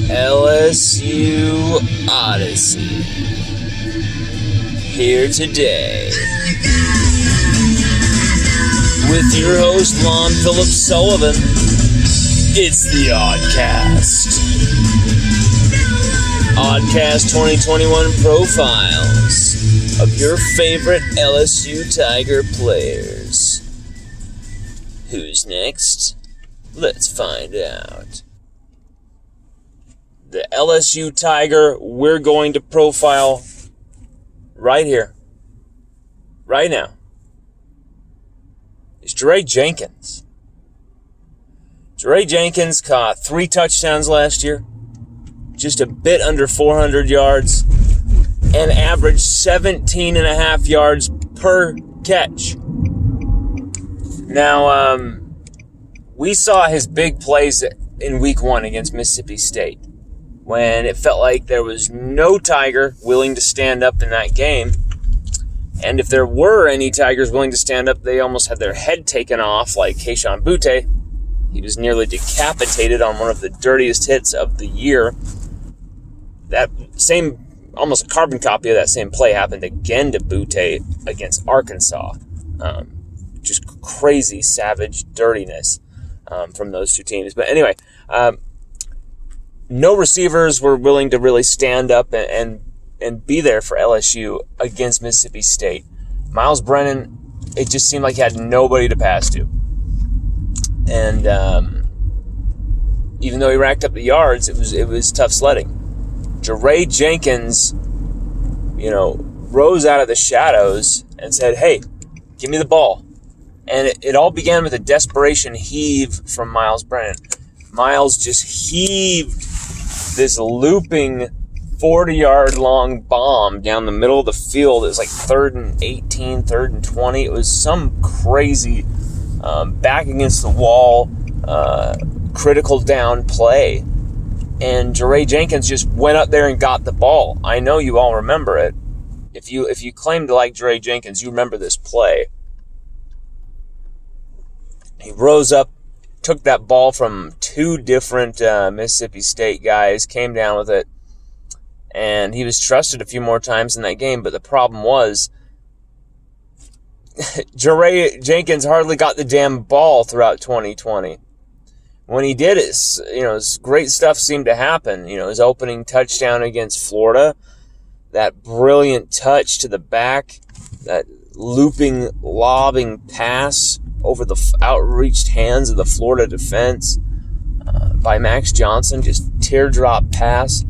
LSU Odyssey. Here today with your host, Lon Phillips Sullivan. It's the Oddcast. Oddcast 2021 profiles of your favorite LSU Tiger players. Who's next? Let's find out. The LSU Tiger we're going to profile right here, right now, is Jaray Jenkins. Jaray Jenkins caught 3 touchdowns last year, just a bit under 400 yards, and averaged 17.5 yards per catch. Now, we saw his big plays in week 1 against Mississippi State, when it felt like there was no Tiger willing to stand up in that game. And if there were any Tigers willing to stand up, they almost had their head taken off, like Kayshon Boutte. He was nearly decapitated on one of the dirtiest hits of the year. That same, almost a carbon copy of that same play happened again to Boutte against Arkansas. Just crazy, savage dirtiness from those two teams. But anyway, no receivers were willing to really stand up and be there for LSU against Mississippi State. Miles Brennan, it just seemed like he had nobody to pass to. And even though he racked up the yards, it was tough sledding. Jaray Jenkins, rose out of the shadows and said, "Hey, give me the ball." And it all began with a desperation heave from Miles Brennan. Miles just heaved this looping 40-yard long bomb down the middle of the field. It was like 3rd and 18, 3rd and 20. It was some crazy back against the wall, critical down play. And Jaray Jenkins just went up there and got the ball. I know you all remember it. If you claim to like Jaray Jenkins, you remember this play. He rose up, took that ball from 2 different Mississippi State guys, came down with it, and he was trusted a few more times in that game. But the problem was, Jaray Jenkins hardly got the damn ball throughout 2020. When he did it, great stuff seemed to happen. His opening touchdown against Florida, that brilliant touch to the back, that looping, lobbing pass over the outreached hands of the Florida defense by Max Johnson, just teardrop pass.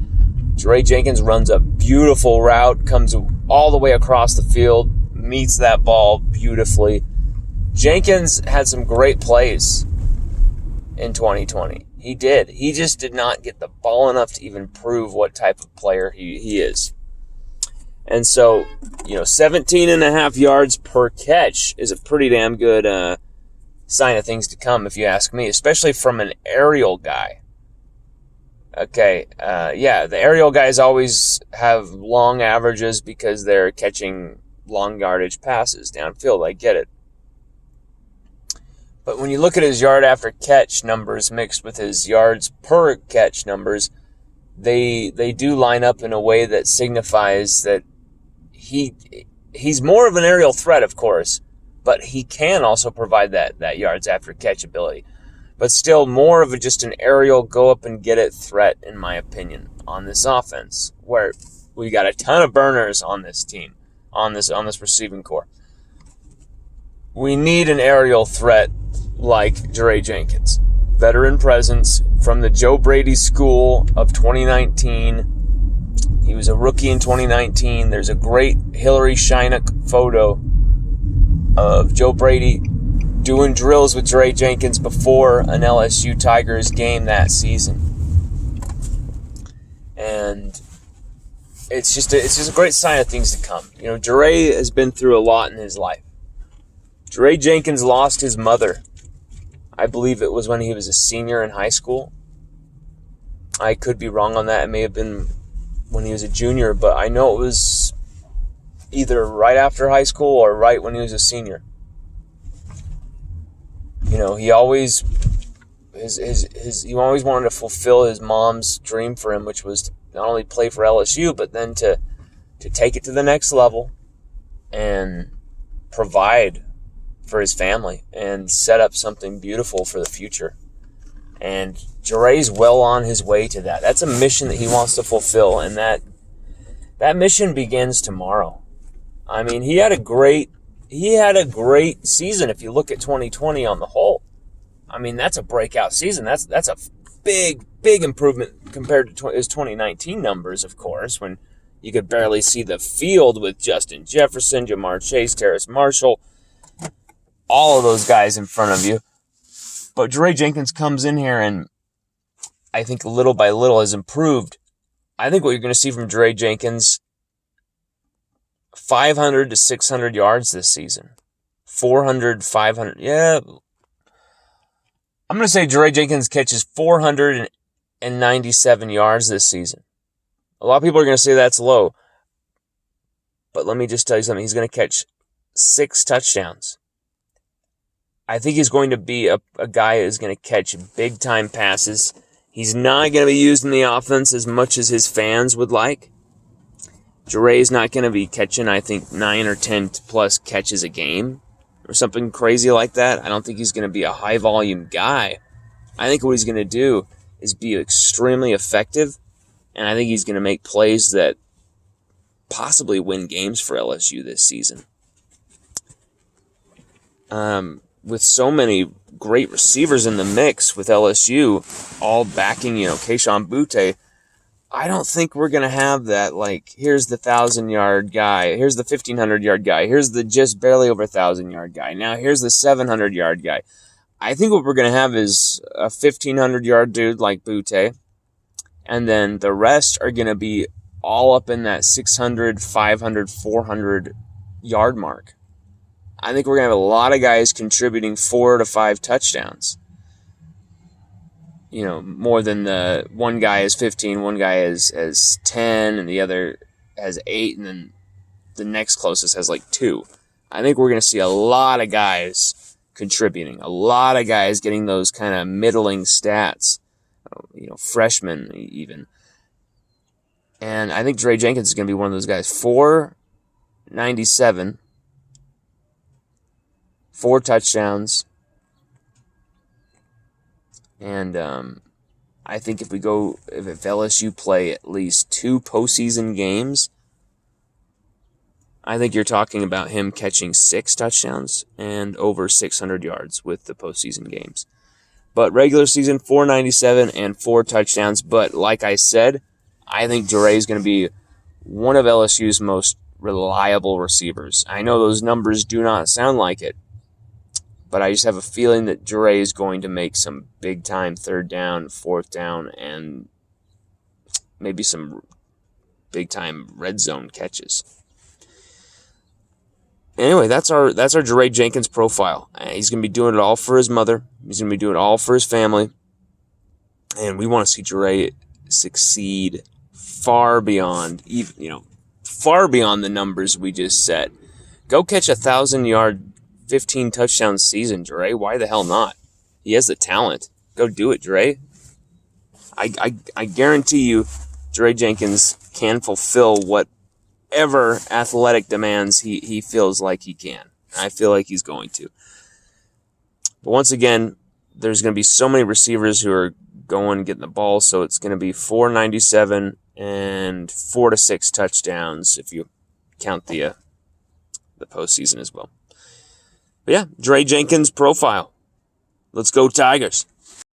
Jaray Jenkins runs a beautiful route, comes all the way across the field, meets that ball beautifully. Jenkins had some great plays in 2020. He did. He just did not get the ball enough to even prove what type of player he is. And so, 17.5 yards per catch is a pretty damn good sign of things to come, if you ask me, especially from an aerial guy. Okay, the aerial guys always have long averages because they're catching long yardage passes downfield. I get it. But when you look at his yard after catch numbers mixed with his yards per catch numbers, they do line up in a way that signifies that he's more of an aerial threat, of course, but he can also provide that yards after catch ability. But still more of just an aerial go up and get it threat, in my opinion, on this offense, where we got a ton of burners on this team, on this receiving core. We need an aerial threat like Jaray Jenkins. Veteran presence from the Joe Brady school of 2019. He was a rookie in 2019. There's a great Hillary Shynock photo of Joe Brady doing drills with Jaray Jenkins before an LSU Tigers game that season. And it's just a great sign of things to come. Jaray has been through a lot in his life. Jaray Jenkins lost his mother. I believe it was when he was a senior in high school. I could be wrong on that. It may have been when he was a junior, but I know it was either right after high school or right when he was a senior. He always he always wanted to fulfill his mom's dream for him, which was to not only play for LSU, but then to take it to the next level and provide for his family and set up something beautiful for the future. And Jaray's well on his way to that. That's a mission that he wants to fulfill, and that mission begins tomorrow. I mean, he had a great season if you look at 2020 on the whole. I mean, that's a breakout season. That's a big improvement compared to his 2019 numbers, of course, when you could barely see the field with Justin Jefferson, Jamar Chase, Terrace Marshall, all of those guys in front of you. But Jaray Jenkins comes in here and I think little by little has improved. I think what you're going to see from Jaray Jenkins, 500 to 600 yards this season. 400, 500. Yeah. I'm going to say Jaray Jenkins catches 497 yards this season. A lot of people are going to say that's low. But let me just tell you something. He's going to catch 6 touchdowns. I think he's going to be a guy who's going to catch big-time passes. He's not going to be used in the offense as much as his fans would like. Jaray's not going to be catching, I think, 9 or 10 plus catches a game or something crazy like that. I don't think he's going to be a high-volume guy. I think what he's going to do is be extremely effective, and I think he's going to make plays that possibly win games for LSU this season. With so many great receivers in the mix with LSU, all backing, Kayshon Boutte, I don't think we're going to have that, like, here's the 1,000-yard guy, here's the 1,500-yard guy, here's the just barely over 1,000-yard guy, now here's the 700-yard guy. I think what we're going to have is a 1,500-yard dude like Boutte, and then the rest are going to be all up in that 600, 500, 400-yard mark. I think we're going to have a lot of guys contributing 4 to 5 touchdowns. More than the one guy has 15, one guy has 10, and the other has 8, and then the next closest has like 2. I think we're going to see a lot of guys contributing, a lot of guys getting those kind of middling stats, freshmen even. And I think Jaray Jenkins is going to be one of those guys. 497. 4 touchdowns. And I think if LSU play at least 2 postseason games, I think you're talking about him catching 6 touchdowns and over 600 yards with the postseason games. But regular season, 497 and 4 touchdowns. But like I said, I think Jaray is going to be one of LSU's most reliable receivers. I know those numbers do not sound like it, but I just have a feeling that Jaray is going to make some big-time 3rd down, 4th down, and maybe some big-time red zone catches. Anyway, that's our Jaray Jenkins profile. He's going to be doing it all for his mother. He's going to be doing it all for his family. And we want to see Jaray succeed far beyond the numbers we just set. Go catch 1,000-yard 15 touchdown season, Jaray. Why the hell not? He has the talent. Go do it, Jaray. I guarantee you Jaray Jenkins can fulfill whatever athletic demands he feels like he can. I feel like he's going to. But once again, there's going to be so many receivers who are going and getting the ball, so it's going to be 497 and 4 to 6 touchdowns if you count the postseason as well. But yeah, Jaray Jenkins profile. Let's go Tigers.